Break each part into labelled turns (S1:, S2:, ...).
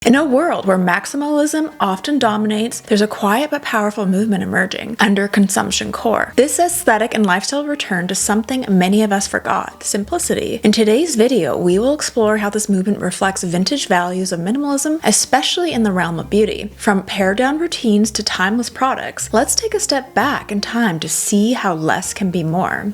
S1: In a world where maximalism often dominates, there's a quiet but powerful movement emerging, Underconsumption Core. This aesthetic and lifestyle return to something many of us forgot, simplicity. In today's video, we will explore how this movement reflects vintage values of minimalism, especially in the realm of beauty. From pared-down routines to timeless products, let's take a step back in time to see how less can be more.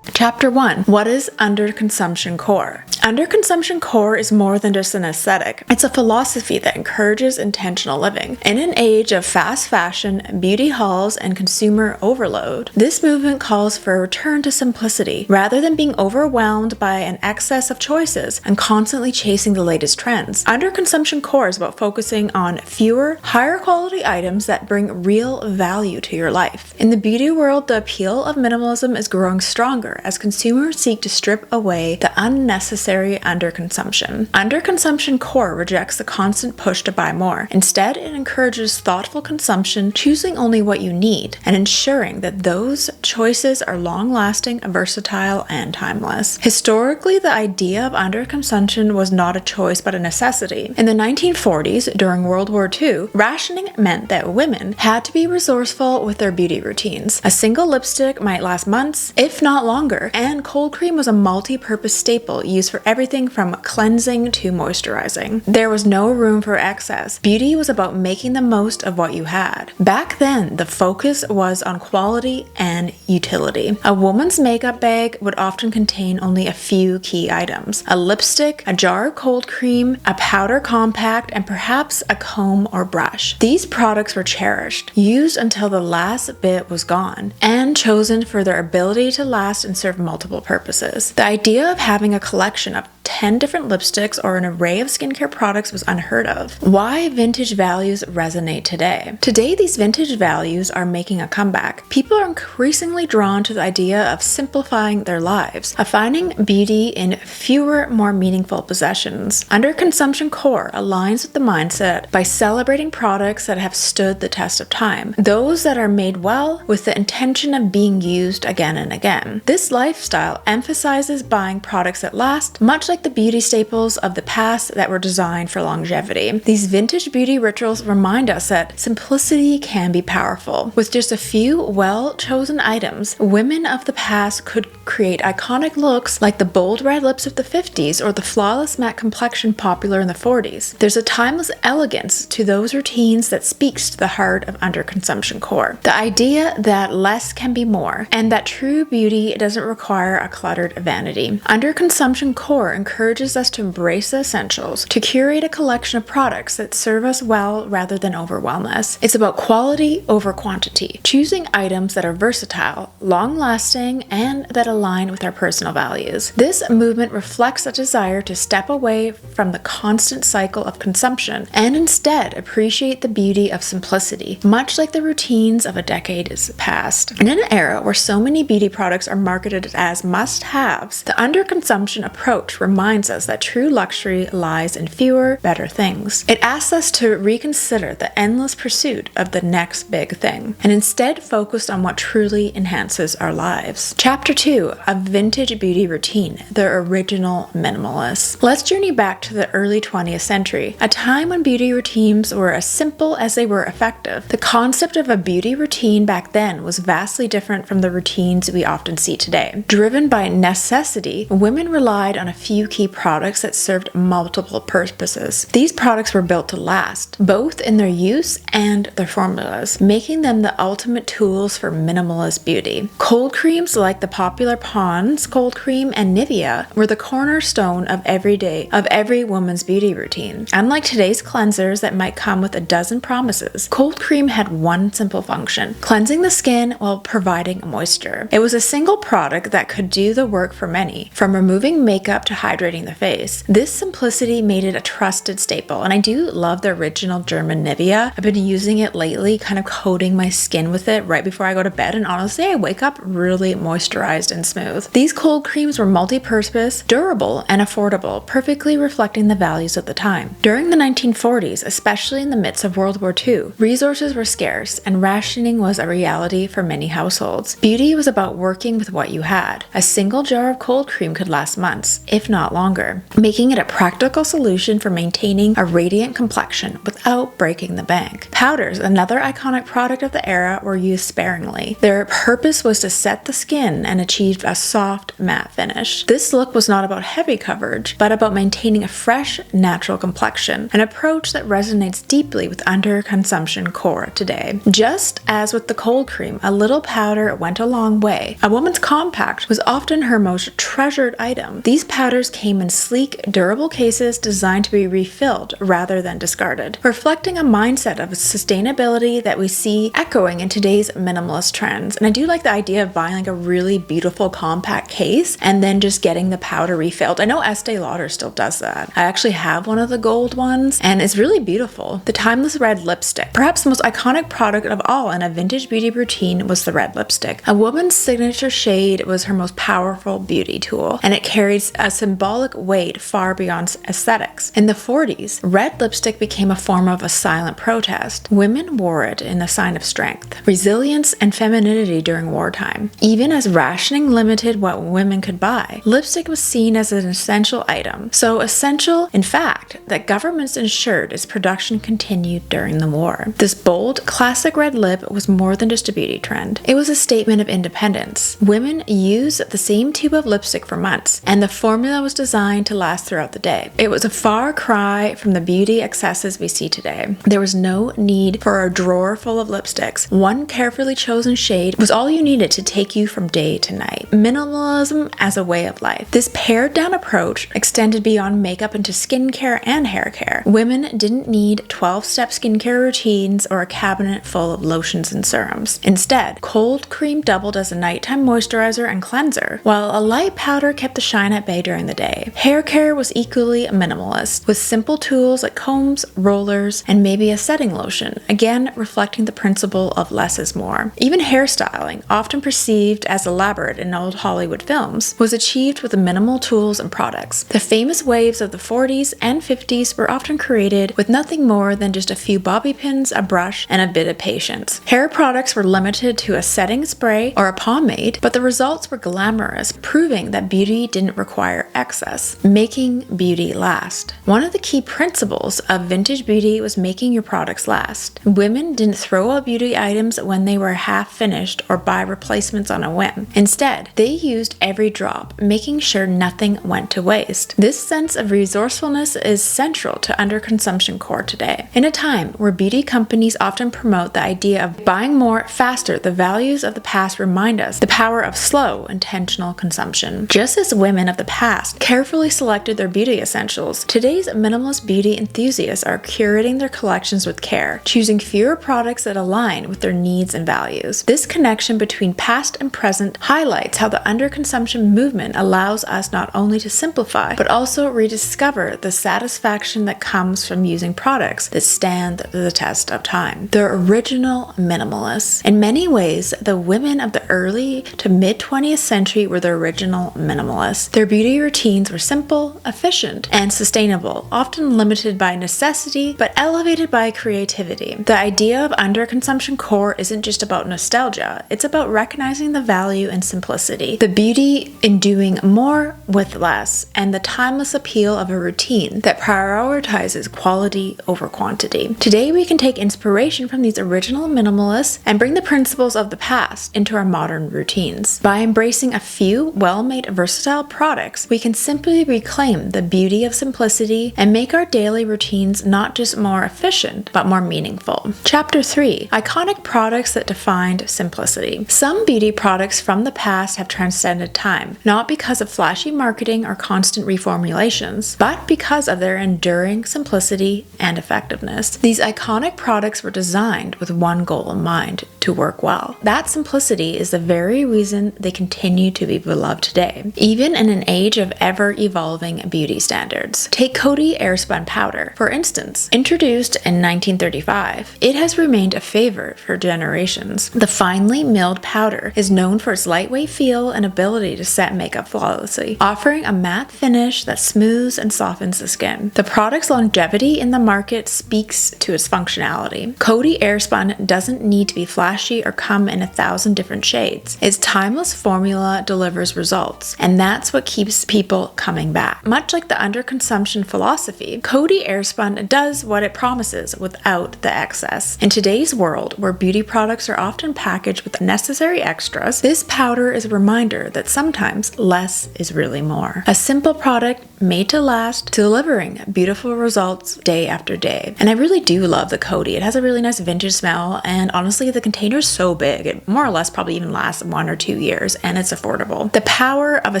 S1: Chapter 1. What is Underconsumption Core? Underconsumption Core is more than just an aesthetic. It's a philosophy that encourages intentional living. In an age of fast fashion, beauty hauls, and consumer overload, this movement calls for a return to simplicity. Rather than being overwhelmed by an excess of choices and constantly chasing the latest trends, Underconsumption Core is about focusing on fewer, higher quality items that bring real value to your life. In the beauty world, the appeal of minimalism is growing stronger as consumers seek to strip away the unnecessary underconsumption. Underconsumption Core rejects the constant push to buy more. Instead, it encourages thoughtful consumption, choosing only what you need, and ensuring that those choices are long-lasting, versatile, and timeless. Historically, the idea of underconsumption was not a choice but a necessity. In the 1940s, during World War II, rationing meant that women had to be resourceful with their beauty routines. A single lipstick might last months, if not longer, and cold cream was a multi-purpose staple used for everything from cleansing to moisturizing. There was no room for excess. Beauty was about making the most of what you had. Back then, the focus was on quality and utility. A woman's makeup bag would often contain only a few key items: a lipstick, a jar of cold cream, a powder compact, and perhaps a comb or brush. These products were cherished, used until the last bit was gone, and chosen for their ability to last and serve multiple purposes. The idea of having a collection of 10 different lipsticks or an array of skincare products was unheard of. Why vintage values resonate today? Today, these vintage values are making a comeback. People are increasingly drawn to the idea of simplifying their lives, of finding beauty in fewer, more meaningful possessions. Underconsumption Core aligns with the mindset by celebrating products that have stood the test of time, those that are made well with the intention of being used again and again. This lifestyle emphasizes buying products that last, much like the beauty staples of the past that were designed for longevity. These vintage beauty rituals remind us that simplicity can be powerful. With just a few well-chosen items, women of the past could create iconic looks like the bold red lips of the 50s or the flawless matte complexion popular in the 40s. There's a timeless elegance to those routines that speaks to the heart of Underconsumption Core. The idea that less can be more, and that true beauty doesn't require a cluttered vanity. Underconsumption Core encourages us to embrace the essentials, to curate a collection of products that serve us well rather than overwhelm us. It's about quality over quantity, choosing items that are versatile, long-lasting, and that align with our personal values. This movement reflects a desire to step away from the constant cycle of consumption and instead appreciate the beauty of simplicity, much like the routines of a decade past. In an era where so many beauty products are marketed as must-haves, the underconsumption approach reminds us that true luxury lies in fewer, better things. It asks us to reconsider the endless pursuit of the next big thing, and instead focus on what truly enhances our lives. Chapter 2. A vintage beauty routine, the original minimalist. Let's journey back to the early 20th century, a time when beauty routines were as simple as they were effective. The concept of a beauty routine back then was vastly different from the routines we often see today. Driven by necessity, women relied on a few key products that served multiple purposes. These products were built to last, both in their use and their formulas, making them the ultimate tools for minimalist beauty. Cold creams like the popular Pond's cold cream and Nivea were the cornerstone of every woman's beauty routine. Unlike today's cleansers that might come with a dozen promises, cold cream had one simple function: cleansing the skin while providing moisture. It was a single product that could do the work for many, from removing makeup to hydrating hydrating the face. This simplicity made it a trusted staple, and I do love the original German Nivea. I've been using it lately, kind of coating my skin with it right before I go to bed, and honestly, I wake up really moisturized and smooth. These cold creams were multi-purpose, durable, and affordable, perfectly reflecting the values of the time. During the 1940s, especially in the midst of World War II, resources were scarce, and rationing was a reality for many households. Beauty was about working with what you had. A single jar of cold cream could last months, if not longer, making it a practical solution for maintaining a radiant complexion without breaking the bank. Powders, another iconic product of the era, were used sparingly. Their purpose was to set the skin and achieve a soft, matte finish. This look was not about heavy coverage, but about maintaining a fresh, natural complexion, an approach that resonates deeply with Underconsumption Core today. Just as with the cold cream, a little powder went a long way. A woman's compact was often her most treasured item. These powders came in sleek, durable cases designed to be refilled rather than discarded, reflecting a mindset of sustainability that we see echoing in today's minimalist trends. And I do like the idea of buying like a really beautiful compact case and then just getting the powder refilled. I know Estee Lauder still does that. I actually have one of the gold ones, and it's really beautiful. The timeless red lipstick. Perhaps the most iconic product of all in a vintage beauty routine was the red lipstick. A woman's signature shade was her most powerful beauty tool, and it carries a symbolic weight far beyond aesthetics. In the 40s, red lipstick became a form of a silent protest. Women wore it in a sign of strength, resilience, and femininity during wartime. Even as rationing limited what women could buy, lipstick was seen as an essential item. So essential, in fact, that governments ensured its production continued during the war. This bold, classic red lip was more than just a beauty trend. It was a statement of independence. Women used the same tube of lipstick for months, and the formula was designed to last throughout the day. It was a far cry from the beauty excesses we see today. There was no need for a drawer full of lipsticks. One carefully chosen shade was all you needed to take you from day to night. Minimalism as a way of life. This pared-down approach extended beyond makeup into skincare and hair care. Women didn't need 12-step skincare routines or a cabinet full of lotions and serums. Instead, cold cream doubled as a nighttime moisturizer and cleanser, while a light powder kept the shine at bay during the day. Hair care was equally minimalist, with simple tools like combs, rollers, and maybe a setting lotion, again reflecting the principle of less is more. Even hairstyling, often perceived as elaborate in old Hollywood films, was achieved with minimal tools and products. The famous waves of the 40s and 50s were often created with nothing more than just a few bobby pins, a brush, and a bit of patience. Hair products were limited to a setting spray or a pomade, but the results were glamorous, proving that beauty didn't require excess, making beauty last. One of the key principles of vintage beauty was making your products last. Women didn't throw out beauty items when they were half finished or buy replacements on a whim. Instead, they used every drop, making sure nothing went to waste. This sense of resourcefulness is central to Underconsumption Core today. In a time where beauty companies often promote the idea of buying more faster, the values of the past remind us the power of slow, intentional consumption. Just as women of the past carefully selected their beauty essentials, today's minimalist beauty enthusiasts are curating their collections with care, choosing fewer products that align with their needs and values. This connection between past and present highlights how the underconsumption movement allows us not only to simplify, but also rediscover the satisfaction that comes from using products that stand the test of time. The original minimalists. In many ways, the women of the early to mid 20th century were the original minimalists. Their beauty routines were simple, efficient, and sustainable, often limited by necessity, but elevated by creativity. The idea of Underconsumption Core isn't just about nostalgia, it's about recognizing the value in simplicity, the beauty in doing more with less, and the timeless appeal of a routine that prioritizes quality over quantity. Today, we can take inspiration from these original minimalists and bring the principles of the past into our modern routines. By embracing a few well-made, versatile products, we can simply reclaim the beauty of simplicity and make our daily routines not just more efficient, but more meaningful. Chapter 3: Iconic products that defined simplicity. Some beauty products from the past have transcended time, not because of flashy marketing or constant reformulations, but because of their enduring simplicity and effectiveness. These iconic products were designed with one goal in mind: to work well. That simplicity is the very reason they continue to be beloved today, even in an age of ever-evolving beauty standards. Take Coty Airspun Powder, for instance. Introduced in 1935, it has remained a favorite for generations. The finely milled powder is known for its lightweight feel and ability to set makeup flawlessly, offering a matte finish that smooths and softens the skin. The product's longevity in the market speaks to its functionality. Coty Airspun doesn't need to be flashy or come in 1,000 different shades. Its timeless formula delivers results, and that's what keeps people coming back. Much like the underconsumption philosophy, Coty Airspun does what it promises without the excess. In today's world, where beauty products are often packaged with necessary extras, this powder is a reminder that sometimes less is really more. A simple product made to last, delivering beautiful results day after day. And I really do love the Coty. It has a really nice vintage smell, and honestly, the container is so big. It more or less probably even lasts 1 or 2 years, and it's affordable. The power of a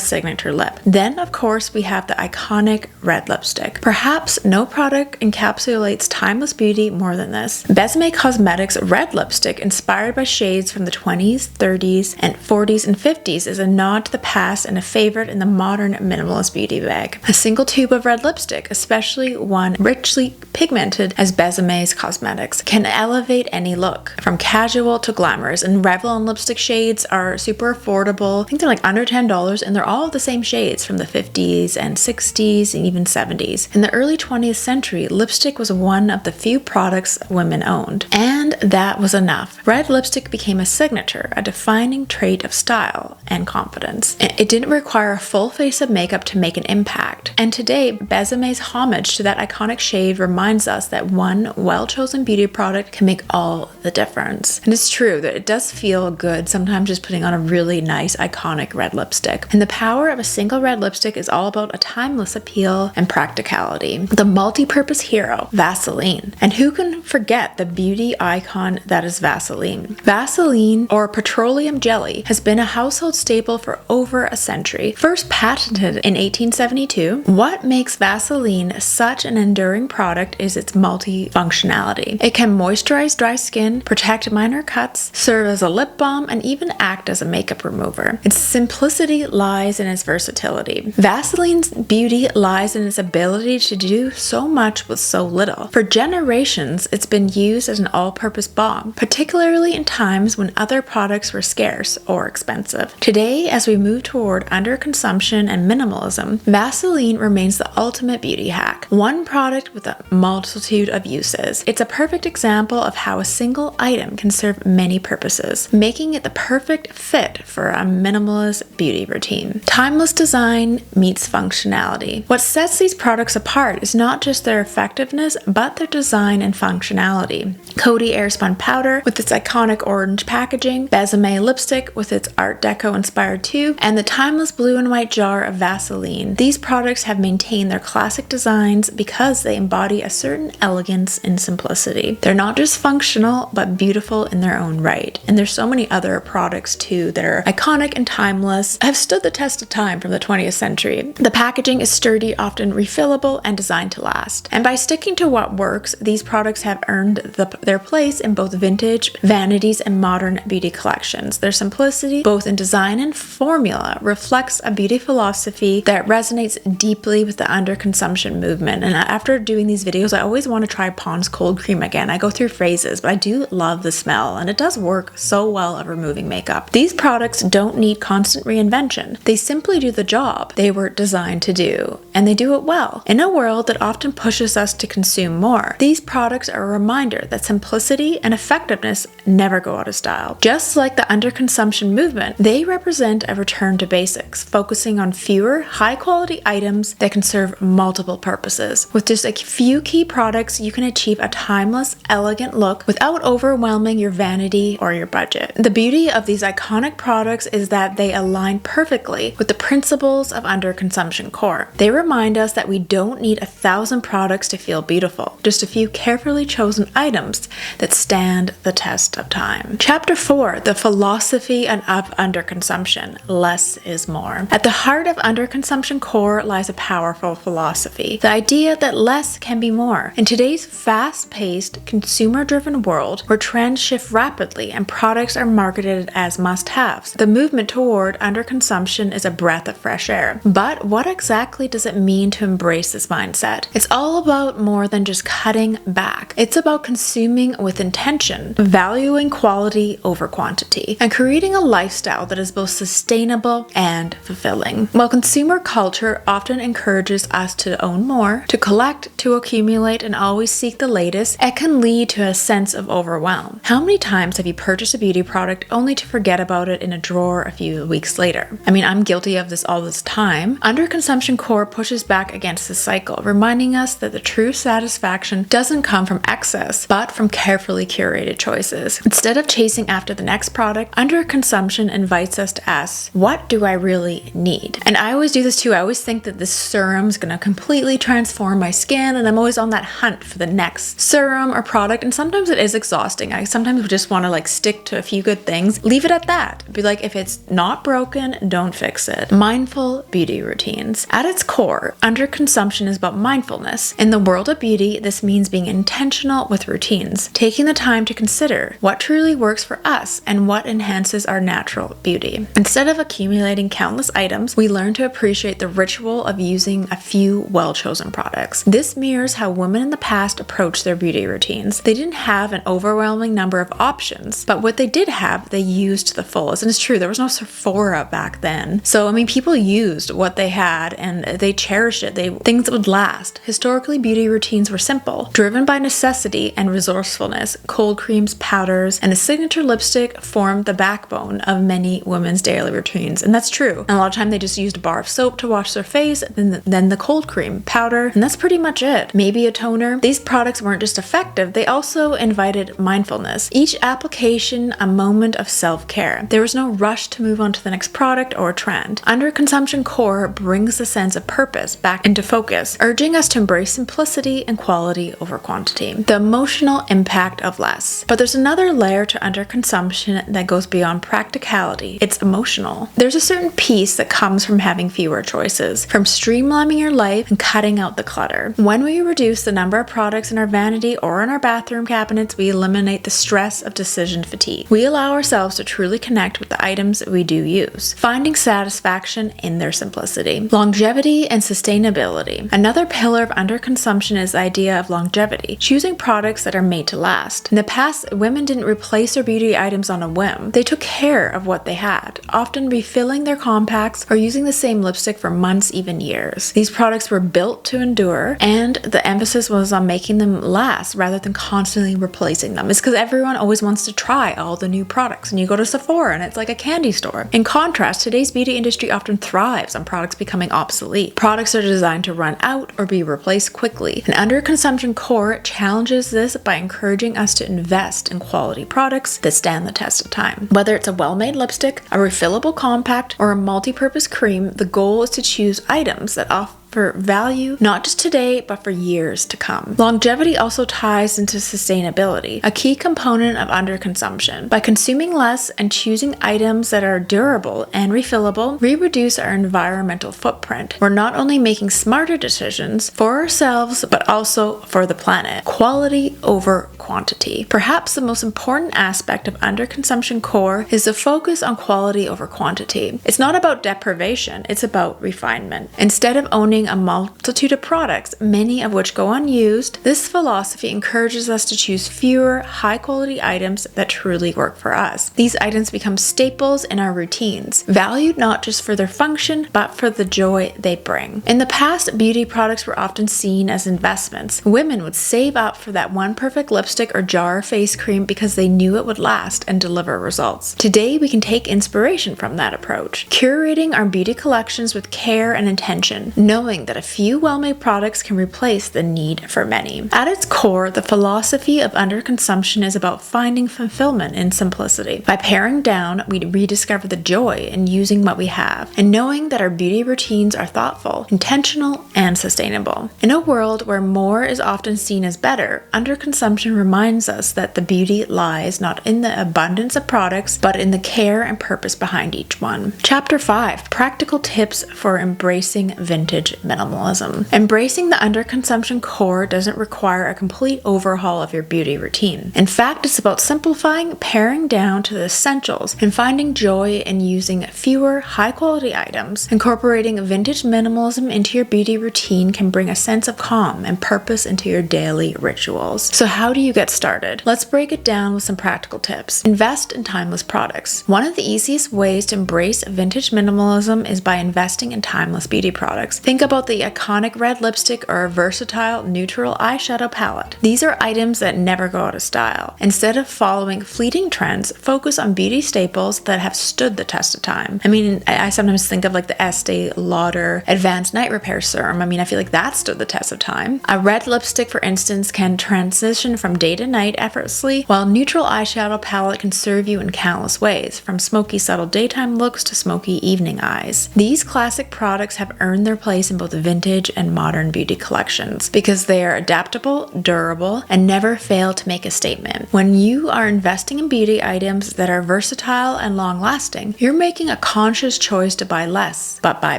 S1: signature lip. Then, of course, we have the iconic red lipstick. Perhaps no product encapsulates timeless beauty more than this. Besame Cosmetics red lipstick, inspired by shades from the 20s, 30s, and 40s and 50s, is a nod to the past and a favorite in the modern minimalist beauty bag. A single tube of red lipstick, especially one richly pigmented as Besame's Cosmetics, can elevate any look, from casual to glamorous, and Revlon lipstick shades are super affordable. I think they're like under $10, and they're all the same shades from the 50s and 60s and even 70s. In the early 20th century, lipstick was one of the few products women owned, and that was enough. Red lipstick became a signature, a defining trait of style and confidence. It didn't require a full face of makeup to make an impact, and today, Besame's homage to that iconic shade reminds us that one well-chosen beauty product can make all the difference. And it's true that it does feel good sometimes just putting on a really nice, iconic red lipstick. And the power of a single red lipstick is all about a timeless appeal and practicality. The multi-purpose hero, Vaseline. And who can forget the beauty icon that is Vaseline? Vaseline, or petroleum jelly, has been a household staple for over a century. First patented in 1872, what makes Vaseline such an enduring product is its multi-functionality. It can moisturize dry skin, protect minor cuts, serve as a lip balm, and even act as a makeup remover. Its simplicity lies in its versatility. Vaseline's beauty lies in its ability to do so much with so little. For generations, it's been used as an all-purpose balm, particularly in times when other products were scarce or expensive. Today, as we move toward underconsumption and minimalism, Vaseline remains the ultimate beauty hack. One product with a multitude of uses. It's a perfect example of how a single item can serve many purposes, making it the perfect fit for a minimalist beauty routine. Timeless design meets functionality. What sets these products apart is not just their effectiveness, but their design and functionality. Coty Airspun Powder with its iconic orange packaging, Besame lipstick with its Art Deco inspired tube, and the timeless blue and white jar of Vaseline. These products have maintained their classic designs because they embody a certain elegance and simplicity. They're not just functional, but beautiful in their own right. And there's so many other products too that are iconic and timeless, have stood the test of time from the 20th century. The packaging is sturdy, often refillable, and designed to last. And by sticking to what works, these products have earned their place in both vintage, vanities, and modern beauty collections. Their simplicity, both in design and formula, reflects a beauty philosophy that resonates deeply with the underconsumption movement. And after doing these videos, I always want to try Pond's cold cream again. I go through phases, but I do love the smell, and it does work so well at removing makeup. These products don't need constant reinvention. They simply do the job they were designed to do, and they do it well. In a world that often pushes us to consume more, these products are a reminder that simplicity and effectiveness never go out of style. Just like the underconsumption movement, they represent a return to basics, focusing on fewer, high-quality items that can serve multiple purposes. With just a few key products, you can achieve a timeless, elegant look without overwhelming your vanity or your budget. The beauty of these iconic products is that they align perfectly with the principles of Underconsumption Core. They remind us that we don't need 1,000 products to feel beautiful, just a few carefully chosen items that stand the test of time. Chapter 4, the philosophy of underconsumption. Less is more. At the heart of Underconsumption Core lies lies a powerful philosophy, the idea that less can be more. In today's fast-paced, consumer-driven world, where trends shift rapidly and products are marketed as must-haves, the movement toward underconsumption is a breath of fresh air. But what exactly does it mean to embrace this mindset? It's all about more than just cutting back. It's about consuming with intention, valuing quality over quantity, and creating a lifestyle that is both sustainable and fulfilling. While consumer culture often encourages us to own more, to collect, to accumulate, and always seek the latest, it can lead to a sense of overwhelm. How many times have you purchased a beauty product only to forget about it in a drawer a few weeks later? I mean, I'm guilty of this all this time. Underconsumption Core pushes back against this cycle, reminding us that the true satisfaction doesn't come from excess, but from carefully curated choices. Instead of chasing after the next product, underconsumption invites us to ask, what do I really need? And I always do this too. I always think that this serum is going to completely transform my skin, and I'm always on that hunt for the next serum or product, and sometimes it is exhausting. I sometimes just want to stick to a few good things, leave it at that. Be like, if it's not broken, don't fix it. Mindful beauty routines. At its core, underconsumption is about mindfulness. In the world of beauty, this means being intentional with routines, taking the time to consider what truly works for us and what enhances our natural beauty. Instead of accumulating countless items, we learn to appreciate the ritual of using a few well-chosen products. This mirrors how women in the past approached their beauty routines. They didn't have an overwhelming number of options, but what they did have, they used to the fullest. And it's true, there was no Sephora back then. So, I mean, people used what they had and they cherished it. Things that would last. Historically, beauty routines were simple, driven by necessity and resourcefulness. Cold creams, powders, and a signature lipstick formed the backbone of many women's daily routines. And that's true. And a lot of time they just used a bar of soap to wash their face, then the cold cream, powder, and that's pretty much it. Maybe a toner. These products weren't just effective, they also invited mindfulness. Each application a moment of self-care. There was no rush to move on to the next product or trend. Underconsumption Core brings the sense of purpose back into focus, urging us to embrace simplicity and quality over quantity. The emotional impact of less. But there's another layer to underconsumption that goes beyond practicality. It's emotional. There's a certain peace that comes from having fewer choices, from streamlining your life and cutting out the clutter. When we reduce the number of products in our vanity or in our bathroom cabinets, we eliminate the stress of decision fatigue. We allow ourselves to truly connect with the items we do use, finding satisfaction in their simplicity. Longevity and sustainability. Another pillar of underconsumption is the idea of longevity, choosing products that are made to last. In the past, women didn't replace their beauty items on a whim. They took care of what they had, often refilling their compacts or using the same lipstick for months, even years. These products were built to endure, and the emphasis was on making them last rather than constantly replacing them. It's because everyone always wants to try all the new products, and you go to Sephora and it's like a candy store. In contrast, today's beauty industry often thrives on products becoming obsolete. Products are designed to run out or be replaced quickly. And Underconsumption Core challenges this by encouraging us to invest in quality products that stand the test of time. Whether it's a well-made lipstick, a refillable compact, or a multi-purpose cream, the goal is to choose items that offer value, not just today, but for years to come. Longevity also ties into sustainability, a key component of underconsumption. By consuming less and choosing items that are durable and refillable, we reduce our environmental footprint. We're not only making smarter decisions for ourselves, but also for the planet. Quality over quantity. Perhaps the most important aspect of Underconsumption Core is the focus on quality over quantity. It's not about deprivation, it's about refinement. Instead of owning a multitude of products, many of which go unused, this philosophy encourages us to choose fewer, high-quality items that truly work for us. These items become staples in our routines, valued not just for their function, but for the joy they bring. In the past, beauty products were often seen as investments. Women would save up for that one perfect lipstick or jar of face cream because they knew it would last and deliver results. Today, we can take inspiration from that approach, curating our beauty collections with care and intention, knowing that a few well-made products can replace the need for many. At its core, the philosophy of underconsumption is about finding fulfillment in simplicity. By paring down, we rediscover the joy in using what we have, and knowing that our beauty routines are thoughtful, intentional, and sustainable. In a world where more is often seen as better, underconsumption reminds us that the beauty lies not in the abundance of products, but in the care and purpose behind each one. Chapter 5: Practical Tips for Embracing Vintage minimalism. Embracing the underconsumption core doesn't require a complete overhaul of your beauty routine. In fact, it's about simplifying, paring down to the essentials, and finding joy in using fewer, high-quality items. Incorporating vintage minimalism into your beauty routine can bring a sense of calm and purpose into your daily rituals. So how do you get started? Let's break it down with some practical tips. Invest in timeless products. One of the easiest ways to embrace vintage minimalism is by investing in timeless beauty products. Think about the iconic red lipstick or a versatile neutral eyeshadow palette. These are items that never go out of style. Instead of following fleeting trends, focus on beauty staples that have stood the test of time. I sometimes think of like the Estee Lauder Advanced Night Repair Serum. I feel like that stood the test of time. A red lipstick, for instance, can transition from day to night effortlessly, while neutral eyeshadow palette can serve you in countless ways, from smoky subtle daytime looks to smoky evening eyes. These classic products have earned their place in both vintage and modern beauty collections because they are adaptable, durable, and never fail to make a statement. When you are investing in beauty items that are versatile and long-lasting, you're making a conscious choice to buy less, but buy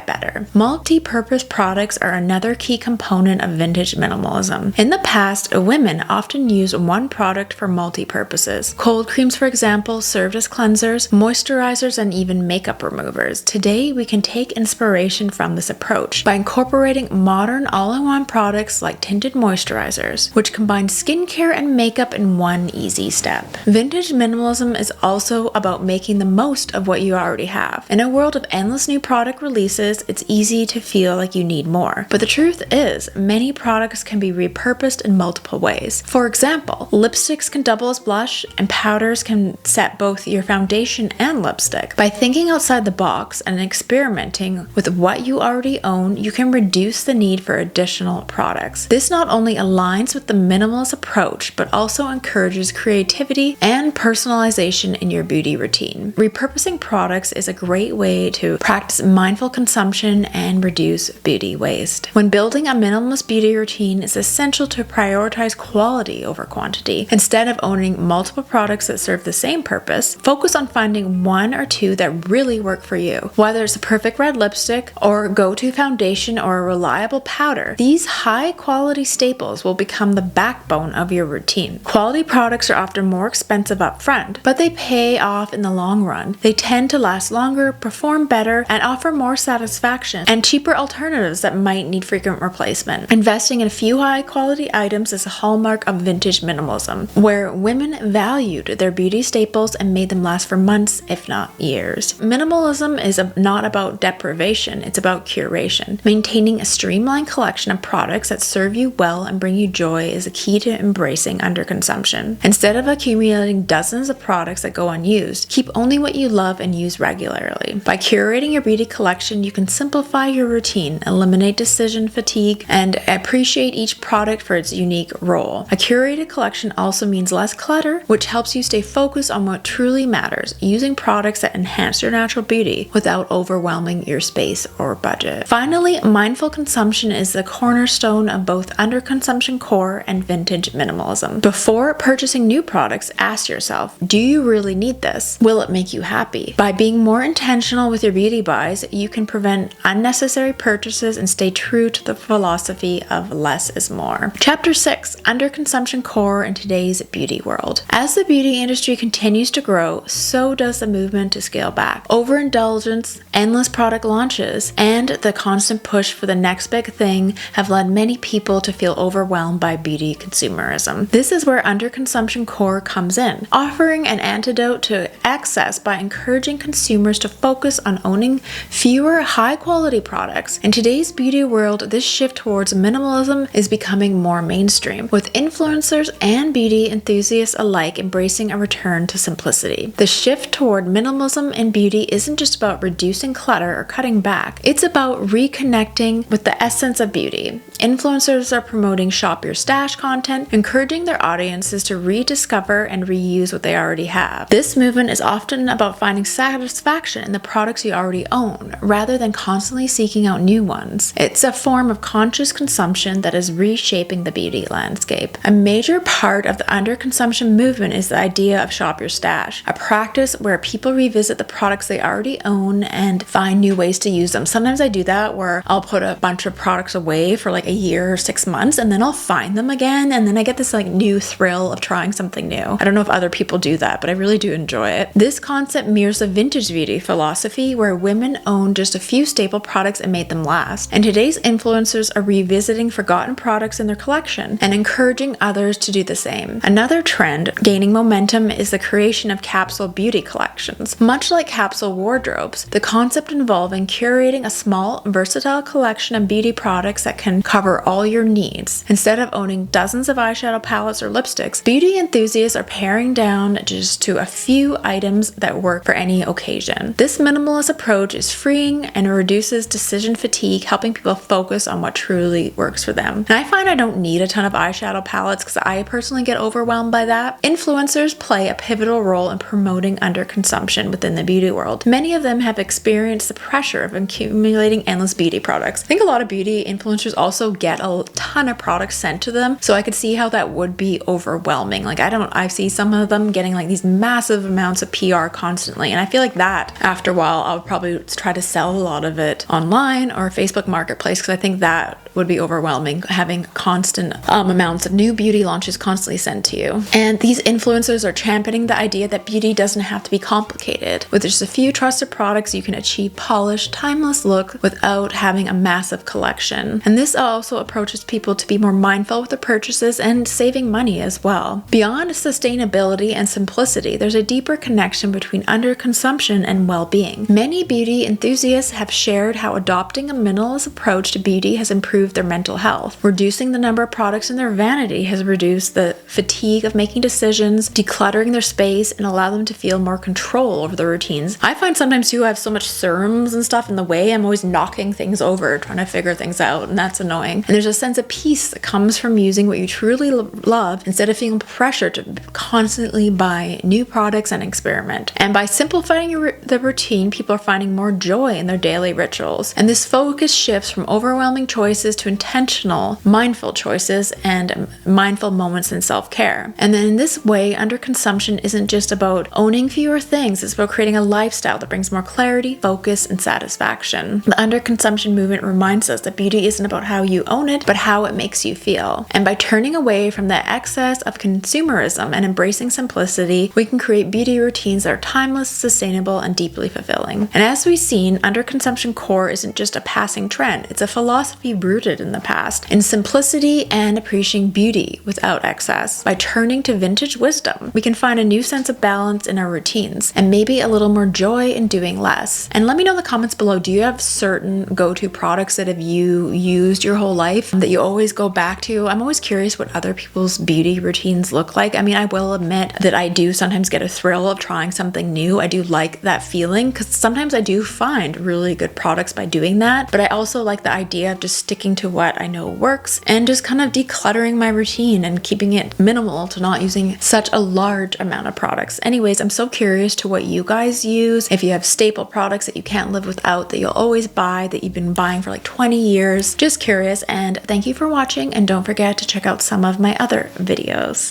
S1: better. Multi-purpose products are another key component of vintage minimalism. In the past, women often used one product for multi-purposes. Cold creams, for example, served as cleansers, moisturizers, and even makeup removers. Today, we can take inspiration from this approach by incorporating modern all-in-one products like tinted moisturizers, which combine skincare and makeup in one easy step. Vintage minimalism is also about making the most of what you already have. In a world of endless new product releases, it's easy to feel like you need more. But the truth is, many products can be repurposed in multiple ways. For example, lipsticks can double as blush, and powders can set both your foundation and lipstick. By thinking outside the box and experimenting with what you already own, you can reduce the need for additional products. This not only aligns with the minimalist approach, but also encourages creativity and personalization in your beauty routine. Repurposing products is a great way to practice mindful consumption and reduce beauty waste. When building a minimalist beauty routine, it's essential to prioritize quality over quantity. Instead of owning multiple products that serve the same purpose, focus on finding one or two that really work for you. Whether it's a perfect red lipstick or go-to foundation or a reliable powder, these high-quality staples will become the backbone of your routine. Quality products are often more expensive up front, but they pay off in the long run. They tend to last longer, perform better, and offer more satisfaction and cheaper alternatives that might need frequent replacement. Investing in a few high-quality items is a hallmark of vintage minimalism, where women valued their beauty staples and made them last for months, if not years. Minimalism is not about deprivation, it's about curation. Maintaining a streamlined collection of products that serve you well and bring you joy is a key to embracing underconsumption. Instead of accumulating dozens of products that go unused, keep only what you love and use regularly. By curating your beauty collection, you can simplify your routine, eliminate decision fatigue, and appreciate each product for its unique role. A curated collection also means less clutter, which helps you stay focused on what truly matters, using products that enhance your natural beauty without overwhelming your space or budget. Finally, mindful consumption is the cornerstone of both underconsumption core and vintage minimalism. Before purchasing new products, ask yourself, do you really need this? Will it make you happy? By being more intentional with your beauty buys, you can prevent unnecessary purchases and stay true to the philosophy of less is more. Chapter 6, Underconsumption Core in Today's Beauty World. As the beauty industry continues to grow, so does the movement to scale back. Overindulgence, endless product launches, and the constant push for the next big thing have led many people to feel overwhelmed by beauty consumerism. This is where Underconsumption Core comes in, offering an antidote to excess by encouraging consumers to focus on owning fewer high-quality products. In today's beauty world, this shift towards minimalism is becoming more mainstream, with influencers and beauty enthusiasts alike embracing a return to simplicity. The shift toward minimalism in beauty isn't just about reducing clutter or cutting back, it's about reconnecting with the essence of beauty. Influencers are promoting shop your stash content, encouraging their audiences to rediscover and reuse what they already have. This movement is often about finding satisfaction in the products you already own, rather than constantly seeking out new ones. It's a form of conscious consumption that is reshaping the beauty landscape. A major part of the underconsumption movement is the idea of shop your stash, a practice where people revisit the products they already own and find new ways to use them. Sometimes I do that where I'll put a bunch of products away for like a year or 6 months and then I'll find them again, and then I get this like new thrill of trying something new. I don't know if other people do that, but I really do enjoy it. This concept mirrors the vintage beauty philosophy where women owned just a few staple products and made them last. And today's influencers are revisiting forgotten products in their collection and encouraging others to do the same. Another trend gaining momentum is the creation of capsule beauty collections. Much like capsule wardrobes, the concept involving curating a small, versatile collection of beauty products that can cover all your needs. Instead of owning dozens of eyeshadow palettes or lipsticks, beauty enthusiasts are paring down just to a few items that work for any occasion. This minimalist approach is freeing and reduces decision fatigue, helping people focus on what truly works for them. And I find I don't need a ton of eyeshadow palettes because I personally get overwhelmed by that. Influencers play a pivotal role in promoting underconsumption within the beauty world. Many of them have experienced the pressure of accumulating endless beauty products. I think a lot of beauty influencers also get a ton of products sent to them, so I could see how that would be overwhelming. Like I see some of them getting like these massive amounts of PR constantly, and I feel like that after a while I'll probably try to sell a lot of it online or Facebook Marketplace, because I think that would be overwhelming, having constant amounts of new beauty launches constantly sent to you. And these influencers are championing the idea that beauty doesn't have to be complicated. With just a few trusted products, you can achieve polished, timeless look without having a massive collection. And this also approaches people to be more mindful with their purchases and saving money as well. Beyond sustainability and simplicity, there's a deeper connection between underconsumption and well-being. Many beauty enthusiasts have shared how adopting a minimalist approach to beauty has improved their mental health. Reducing the number of products in their vanity has reduced the fatigue of making decisions, decluttering their space, and allow them to feel more control over their routines. I find sometimes too I have so much serums and stuff in the way, I'm always knocking things over, trying to figure things out, and that's annoying. And there's a sense of peace that comes from using what you truly love instead of feeling pressure to constantly buy new products and experiment. And by simplifying the routine, people are finding more joy in their daily rituals. And this focus shifts from overwhelming choices to intentional, mindful choices and mindful moments in self-care. And then in this way, underconsumption isn't just about owning fewer things, it's about creating a lifestyle that brings more clarity, focus, and satisfaction. The underconsumption movement reminds us that beauty isn't about how you own it, but how it makes you feel. And by turning away from the excess of consumerism and embracing simplicity, we can create beauty routines that are timeless, sustainable, and deeply fulfilling. And as we've seen, underconsumption core isn't just a passing trend, it's a philosophy rooted in the past, in simplicity and appreciating beauty without excess. By turning to vintage wisdom, we can find a new sense of balance in our routines, and maybe a little more joy in doing less. And let me know in the comments below, do you have certain go-to products that have you used your whole life that you always go back to? I'm always curious what other people's beauty routines look like. I mean, I will admit that I do sometimes get a thrill of trying something new. I do like that feeling because sometimes I do find really good products by doing that, but I also like the idea of just sticking to what I know works and just kind of decluttering my routine and keeping it minimal to not using such a large amount of products. Anyways, I'm so curious to what you guys use. If you have staple products that you can't live without, that you'll always buy, that you've been buying for like 20 years, just curious. And thank you for watching, and don't forget to check out some of my other videos.